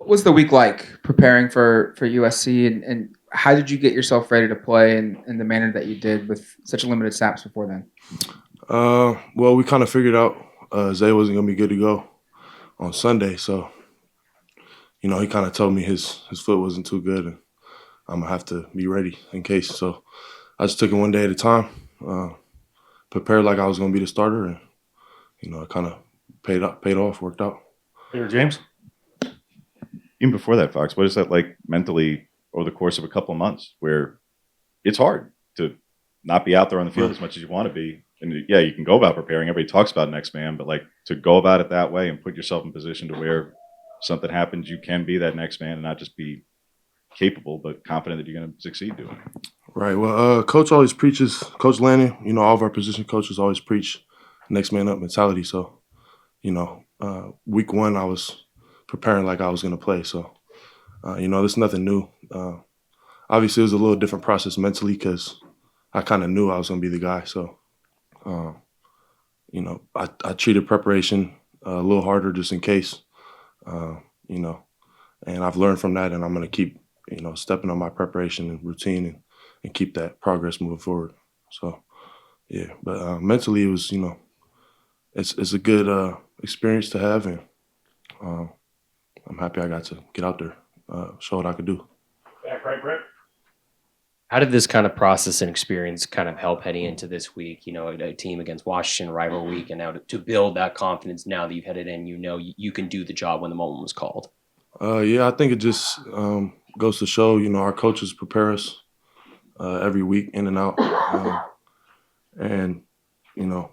What was the week like preparing for USC, and how did you get yourself ready to play in the manner that you did with such limited snaps before then? Well, we kind of figured out Zay wasn't gonna be good to go on Sunday, so he kind of told me his foot wasn't too good, and I'm gonna have to be ready in case. So I just took it one day at a time, uh, prepared like I was gonna be the starter, and it kind of paid off, worked out. Peter James, even before that, Fox, what is that like mentally over the course of a couple of months where it's hard to not be out there on the field as much as you want to be? And yeah, you can go about preparing. Everybody talks about next man, but like to go about it that way and put yourself in position to where something happens, you can be that next man and not just be capable, but confident that you're going to succeed doing it. Right. Well, Coach always preaches. Coach Lanning, all of our position coaches always preach next man up mentality. So week one I was preparing like I was gonna play. So there's nothing new. Obviously, it was a little different process mentally because I kind of knew I was gonna be the guy. So uh, I treated preparation a little harder just in case. Uh, you know, and I've learned from that, and I'm gonna keep stepping on my preparation and routine and keep that progress moving forward. So yeah, but mentally it was it's a good experience to have, and uh, I'm happy I got to get out there, show what I could do. Back right, Brett. How did this kind of process and experience kind of help heading into this week? A team against Washington, rival week, and now to build that confidence now that you've headed in, you can do the job when the moment was called. Yeah, I think it just goes to show, our coaches prepare us every week in and out, and you know,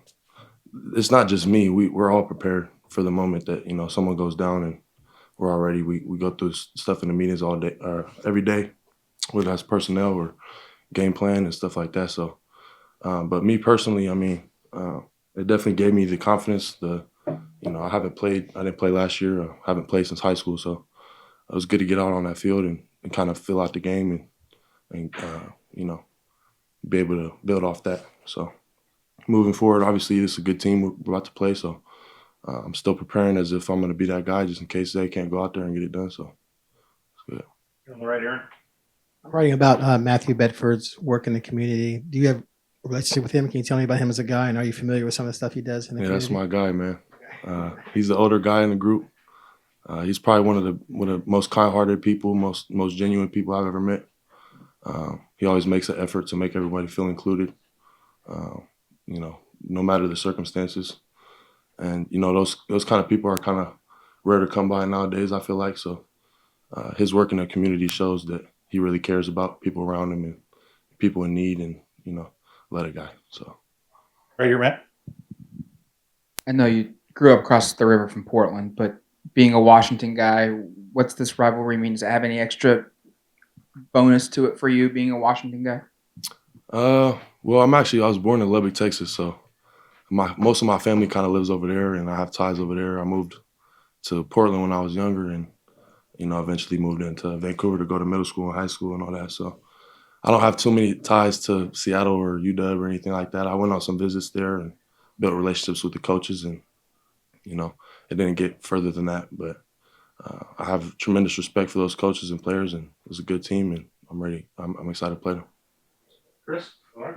it's not just me. We're all prepared for the moment that someone goes down, and we go through stuff in the meetings all day, every day, whether that's personnel or game plan and stuff like that. So, but me personally, I mean, it definitely gave me the confidence. I haven't played. I didn't play last year. I haven't played since high school, so it was good to get out on that field and kind of fill out the game and be able to build off that. So moving forward, obviously, this is a good team we're about to play. So I'm still preparing as if I'm going to be that guy, just in case they can't go out there and get it done. So it's good. You're on the right, Aaron. I'm writing about Matthew Bedford's work in the community. Do you have a relationship with him? Can you tell me about him as a guy? And are you familiar with some of the stuff he does in the Yeah, community? that's my guy, man. He's the older guy in the group. He's probably one of the most kind-hearted people, most genuine people I've ever met. He always makes an effort to make everybody feel included. Uh, no matter the circumstances. And those kind of people are kind of rare to come by nowadays. I feel like so. His work in the community shows that he really cares about people around him and people in need, and let a guy. So Right here, Matt. I know you grew up across the river from Portland, but being a Washington guy, what's this rivalry mean? Does it have any extra bonus to it for you being a Washington guy? well, I was born in Lubbock, Texas, so most of my family kind of lives over there, and I have ties over there. I moved to Portland when I was younger, and eventually moved into Vancouver to go to middle school and high school and all that. So I don't have too many ties to Seattle or UW or anything like that. I went on some visits there and built relationships with the coaches, and it didn't get further than that. But I have tremendous respect for those coaches and players, and it's a good team, and I'm ready. I'm excited to play them. Chris. All right.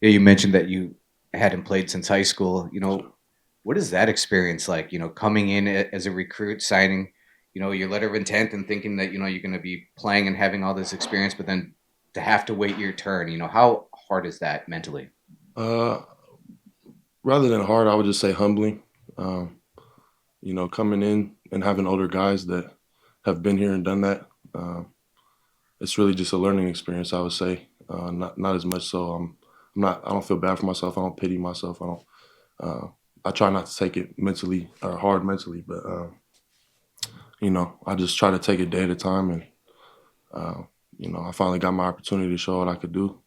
Yeah, you mentioned that you hadn't played since high school. What is that experience like? Coming in as a recruit, signing, your letter of intent and thinking that, you're going to be playing and having all this experience, but then to have to wait your turn, how hard is that mentally? Uh, Rather than hard, I would just say humbling. Um, Coming in and having older guys that have been here and done that. It's really just a learning experience, I would say. Not as much so. I'm not. I don't feel bad for myself. I don't pity myself. I don't. Uh, I try not to take it mentally or hard mentally, but I just try to take it day at a time. And I finally got my opportunity to show what I could do.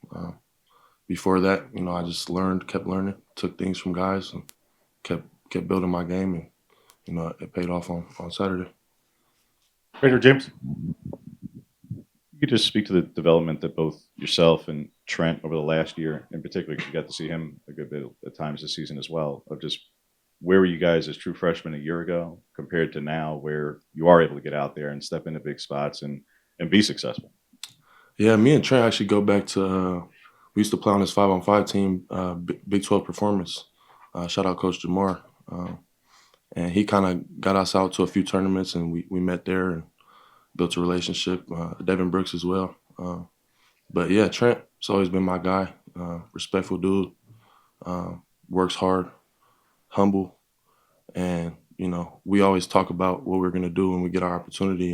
Before that, I just kept learning, took things from guys, and kept building my game, and it paid off on Saturday. Right here, James. You could just speak to the development that both yourself and Trent over the last year, in particular, 'cause you got to see him a good bit at times this season as well, of just where were you guys as true freshmen a year ago compared to now, where you are able to get out there and step into big spots and be successful? Yeah, me and Trent actually go back to we used to play on this 5-on-5 team, Big 12 Performance. Shout out Coach Jamar. And he kind of got us out to a few tournaments, and we met there and built a relationship. Devin Brooks as well. But yeah, Trent's always been my guy. Respectful dude. Works hard, humble, and we always talk about what we're gonna do when we get our opportunity.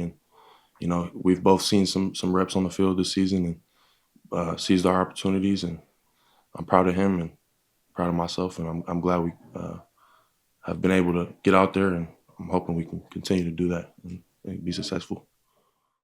And we've both seen some reps on the field this season and seized our opportunities. And I'm proud of him and proud of myself, and I'm glad we have been able to get out there. And I'm hoping we can continue to do that and be successful.